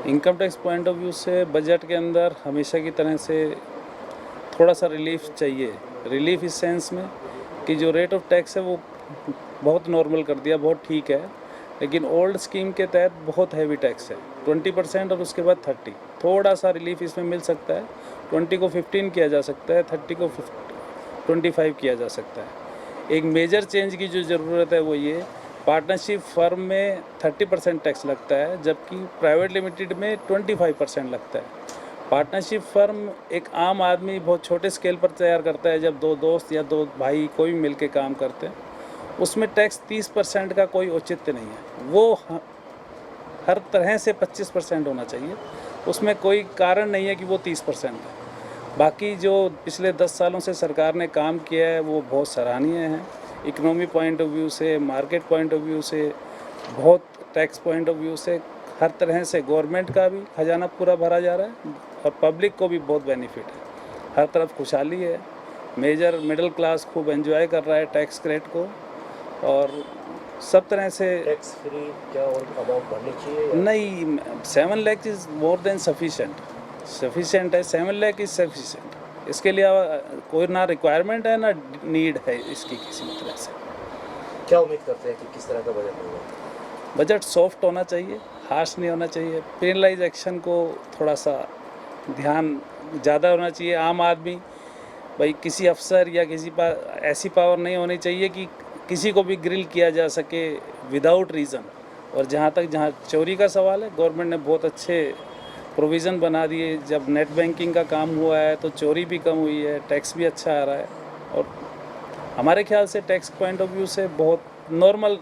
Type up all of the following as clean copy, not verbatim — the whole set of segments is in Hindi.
Income tax point of view से बजट के अंदर हमेशा की तरह से थोड़ा सा रिलीफ चाहिए। रिलीफ इस सेंस में कि जो रेट ऑफ टैक्स है वो बहुत नॉर्मल कर दिया, बहुत ठीक है, लेकिन ओल्ड स्कीम के तहत बहुत हैवी टैक्स है 20% और उसके बाद 30। थोड़ा सा रिलीफ इसमें मिल सकता है, 20 को 15 किया जा सकता है, 30 को 25 किया जा सकता है। एक मेजर चेंज की जो ज़रूरत है वो ये, पार्टनरशिप फर्म में 30% टैक्स लगता है, जबकि प्राइवेट लिमिटेड में 25% लगता है। पार्टनरशिप फर्म एक आम आदमी बहुत छोटे स्केल पर तैयार करता है, जब दो दोस्त या दो भाई कोई भी मिलकर काम करते हैं, उसमें टैक्स 30% का कोई औचित्य नहीं है। वो हर तरह से 25% होना चाहिए, उसमें कोई कारण नहीं है कि वो 30% है। बाकी जो पिछले 10 सालों से सरकार ने काम किया है वो बहुत सराहनीय है। इकोनॉमी पॉइंट ऑफ व्यू से, मार्केट पॉइंट ऑफ व्यू से, बहुत टैक्स पॉइंट ऑफ व्यू से, हर तरह से गवर्नमेंट का भी खजाना पूरा भरा जा रहा है और पब्लिक को भी बहुत बेनिफिट है। हर तरफ खुशहाली है। मेजर मिडिल क्लास खूब एंजॉय कर रहा है टैक्स क्रेडिट को, और सब तरह से टैक्स फ्री क्या और अमाउंट बढ़नी चाहिए नहीं। 7 lakh is more than sufficient है। 7 लाख इज़ सफिशेंट। इसके लिए कोई ना रिक्वायरमेंट है ना नीड है इसकी किसी तरह से। क्या उम्मीद करते हैं कि किस तरह का बजट होगा? बजट सॉफ्ट होना चाहिए, हार्श नहीं होना चाहिए। पेनलाइज एक्शन को थोड़ा सा ध्यान ज़्यादा होना चाहिए। आम आदमी भाई, किसी अफसर या किसी पास ऐसी पावर नहीं होनी चाहिए कि किसी को भी ग्रिल किया जा सके विदाउट रीज़न। और जहाँ चोरी का सवाल है, गवर्नमेंट ने बहुत अच्छे प्रोविज़न बना दिए। जब नेट बैंकिंग का काम हुआ है तो चोरी भी कम हुई है, टैक्स भी अच्छा आ रहा है, और हमारे ख्याल से टैक्स पॉइंट ऑफ व्यू से बहुत नॉर्मल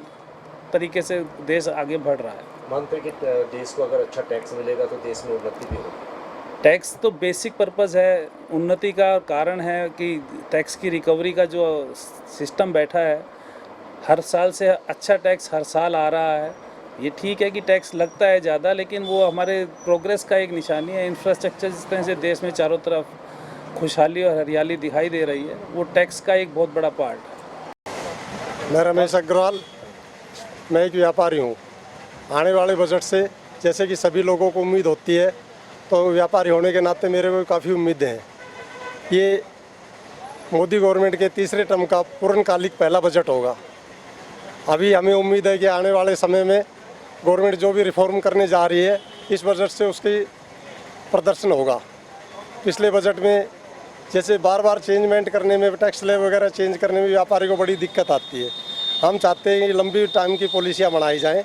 तरीके से देश आगे बढ़ रहा है। मानते हैं कि देश को अगर अच्छा टैक्स मिलेगा तो देश में उन्नति भी होगी। टैक्स तो बेसिक पर्पस है, उन्नति का कारण है कि टैक्स की रिकवरी का जो सिस्टम बैठा है, हर साल से अच्छा टैक्स हर साल आ रहा है। ये ठीक है कि टैक्स लगता है ज़्यादा, लेकिन वो हमारे प्रोग्रेस का एक निशानी है। इंफ्रास्ट्रक्चर जिस तरह से देश में चारों तरफ खुशहाली और हरियाली दिखाई दे रही है, वो टैक्स का एक बहुत बड़ा पार्ट है। मैं रमेश अग्रवाल, मैं एक व्यापारी हूँ। आने वाले बजट से जैसे कि सभी लोगों को उम्मीद होती है, तो व्यापारी होने के नाते मेरे को काफ़ी उम्मीदें हैं। ये मोदी गवर्नमेंट के तीसरे टर्म का पूर्णकालिक पहला बजट होगा। अभी हमें उम्मीद है कि आने वाले समय में गवर्नमेंट जो भी रिफॉर्म करने जा रही है, इस बजट से उसकी प्रदर्शन होगा। पिछले बजट में जैसे बार बार चेंजमेंट करने में, टैक्स स्लैब वगैरह चेंज करने में व्यापारी को बड़ी दिक्कत आती है। हम चाहते हैं कि लंबी टाइम की पॉलिसियाँ बनाई जाएँ,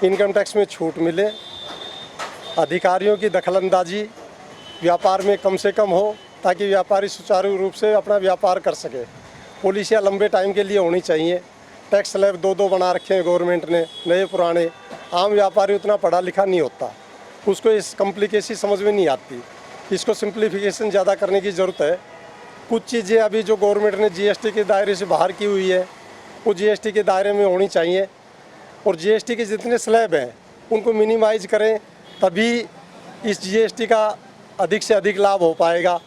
इनकम टैक्स में छूट मिले, अधिकारियों की दखलंदाजी व्यापार में कम से कम हो, ताकि व्यापारी सुचारू रूप से अपना व्यापार कर सके। पॉलिसियाँ लंबे टाइम के लिए होनी चाहिए। टैक्स स्लैब दो बना रखे हैं गवर्नमेंट ने, नए पुराने। आम व्यापारी उतना पढ़ा लिखा नहीं होता, उसको इस कॉम्प्लिकेसी समझ में नहीं आती। इसको सिंप्लीफिकेशन ज़्यादा करने की ज़रूरत है। कुछ चीज़ें अभी जो गवर्नमेंट ने जीएसटी के दायरे से बाहर की हुई है, वो जीएसटी के दायरे में होनी चाहिए। और जीएसटी के जितने स्लैब हैं उनको मिनिमाइज करें, तभी इस जीएसटी का अधिक से अधिक लाभ हो पाएगा।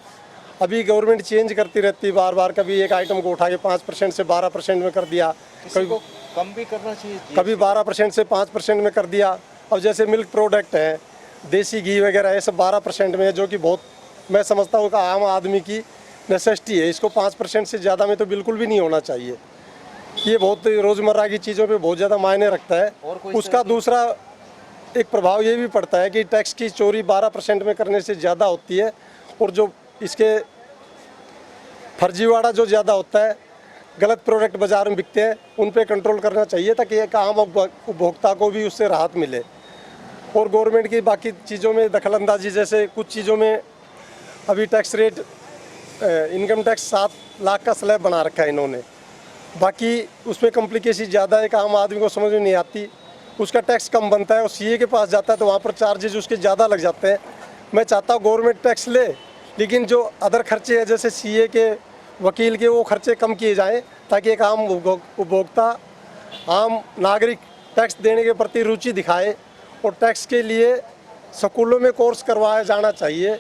अभी गवर्नमेंट चेंज करती रहती है बार बार, कभी एक आइटम को उठा के 5% से 12% में कर दिया, कभी कम भी करना चाहिए, कभी 12% से 5% में कर दिया। अब जैसे मिल्क प्रोडक्ट है, देसी घी वगैरह, ये सब 12% में है, जो कि बहुत, मैं समझता हूँ कि आम आदमी की नेसेसिटी है। इसको 5% से ज़्यादा में तो बिल्कुल भी नहीं होना चाहिए। ये बहुत रोज़मर्रा की चीज़ों पे बहुत ज़्यादा मायने रखता है। उसका दूसरा एक प्रभाव ये भी पड़ता है कि टैक्स की चोरी 12% में करने से ज़्यादा होती है, और जो इसके फर्जीवाड़ा जो ज़्यादा होता है, गलत प्रोडक्ट बाज़ार में बिकते हैं, उन पे कंट्रोल करना चाहिए, ताकि एक आम उपभोक्ता को भी उससे राहत मिले। और गवर्नमेंट की बाकी चीज़ों में दखलंदाजी, जैसे कुछ चीज़ों में अभी tax rate, income tax 7 lakh का स्लैब बना रखा है इन्होंने, बाकी उसमें कॉम्प्लिकेशन ज़्यादा है कि आम आदमी को समझ में नहीं आती। उसका टैक्स कम बनता है और सीए के पास जाता है तो वहाँ पर चार्जेज उसके ज़्यादा लग जाते हैं। मैं चाहता हूँ गवर्नमेंट टैक्स ले, लेकिन जो अदर खर्चे हैं जैसे सीए के, वकील के, वो खर्चे कम किए जाएं, ताकि एक आम उपभोक्ता, आम नागरिक टैक्स देने के प्रति रुचि दिखाए। और टैक्स के लिए स्कूलों में कोर्स करवाया जाना चाहिए,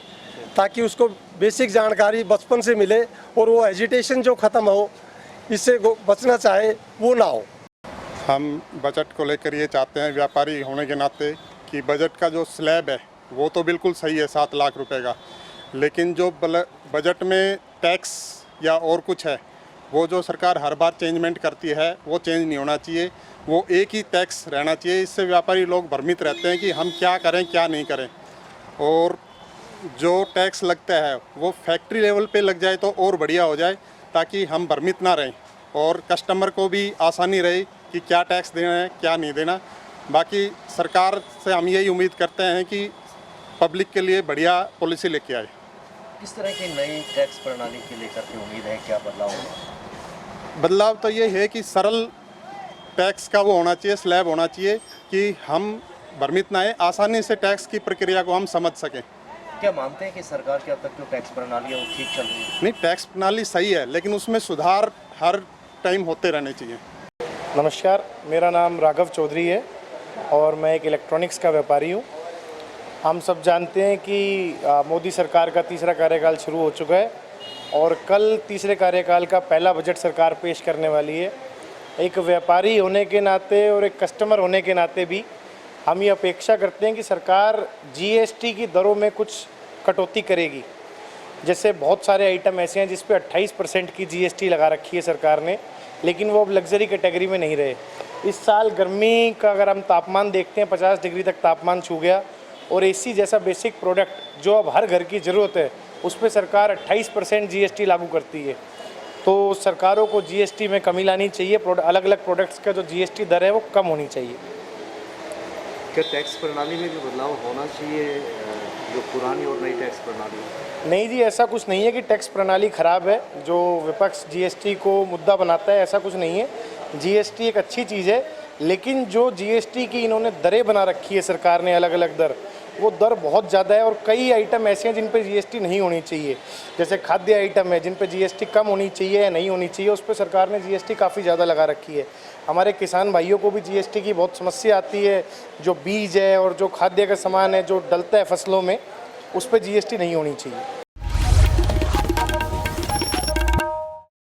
ताकि उसको बेसिक जानकारी बचपन से मिले, और वो एजिटेशन जो ख़त्म हो, इससे बचना चाहे वो ना हो। हम बजट को लेकर ये चाहते हैं व्यापारी होने के नाते कि बजट का जो स्लैब है वो तो बिल्कुल सही है 7 लाख रुपए का, लेकिन जो बजट में टैक्स या और कुछ है वो जो सरकार हर बार चेंजमेंट करती है वो चेंज नहीं होना चाहिए, वो एक ही टैक्स रहना चाहिए। इससे व्यापारी लोग भ्रमित रहते हैं कि हम क्या करें क्या नहीं करें, और जो टैक्स लगता है वो फैक्ट्री लेवल पे लग जाए तो और बढ़िया हो जाए, ताकि हम भ्रमित ना रहें और कस्टमर को भी आसानी रहे कि क्या टैक्स देना है क्या नहीं देना। बाकी सरकार से हम यही उम्मीद करते हैं कि पब्लिक के लिए बढ़िया पॉलिसी लेके आए। किस तरह की नई टैक्स प्रणाली की लेकर के उम्मीद है, क्या बदलाव होगा? बदलाव तो ये है कि सरल टैक्स का वो होना चाहिए, स्लैब होना चाहिए कि हम भ्रमित ना आए, आसानी से टैक्स की प्रक्रिया को हम समझ सकें। क्या मानते हैं कि सरकार की अब तक जो टैक्स प्रणाली है वो ठीक चल रही है? नहीं, टैक्स प्रणाली सही है, लेकिन उसमें सुधार हर टाइम होते रहने चाहिए। नमस्कार, मेरा नाम राघव चौधरी है और मैं एक इलेक्ट्रॉनिक्स का व्यापारी हूँ। हम सब जानते हैं कि मोदी सरकार का तीसरा कार्यकाल शुरू हो चुका है और कल तीसरे कार्यकाल का पहला बजट सरकार पेश करने वाली है। एक व्यापारी होने के नाते और एक कस्टमर होने के नाते भी हम ये अपेक्षा करते हैं कि सरकार जीएसटी की दरों में कुछ कटौती करेगी। जैसे बहुत सारे आइटम ऐसे हैं जिस पे 28% की जीएसटी लगा रखी है सरकार ने, लेकिन वो अब लग्जरी कैटेगरी में नहीं रहे। इस साल गर्मी का अगर हम तापमान देखते हैं 50 डिग्री तक तापमान छू गया, और एसी जैसा बेसिक प्रोडक्ट जो अब हर घर की ज़रूरत है उस पर सरकार 28% जीएसटी लागू करती है। तो सरकारों को जीएसटी में कमी लानी चाहिए, अलग अलग प्रोडक्ट्स का जो जीएसटी दर है वो कम होनी चाहिए। क्या टैक्स प्रणाली में भी बदलाव होना चाहिए, जो पुरानी और नई टैक्स प्रणाली है? नहीं जी, ऐसा कुछ नहीं है कि टैक्स प्रणाली ख़राब है। जो विपक्ष जीएसटी को मुद्दा बनाता है, ऐसा कुछ नहीं है। जीएसटी एक अच्छी चीज़ है, लेकिन जो जीएसटी की इन्होंने दरें बना रखी है सरकार ने, अलग अलग दर, वो दर बहुत ज़्यादा है और कई आइटम ऐसे हैं जिन पे जीएसटी नहीं होनी चाहिए। जैसे खाद्य आइटम है जिन पे जीएसटी कम होनी चाहिए या नहीं होनी चाहिए, उस पर सरकार ने जीएसटी काफ़ी ज़्यादा लगा रखी है। हमारे किसान भाइयों को भी जीएसटी की बहुत समस्या आती है। जो बीज है और जो खाद्य का सामान है जो डलता है फसलों में, उस पर जीएसटी नहीं होनी चाहिए।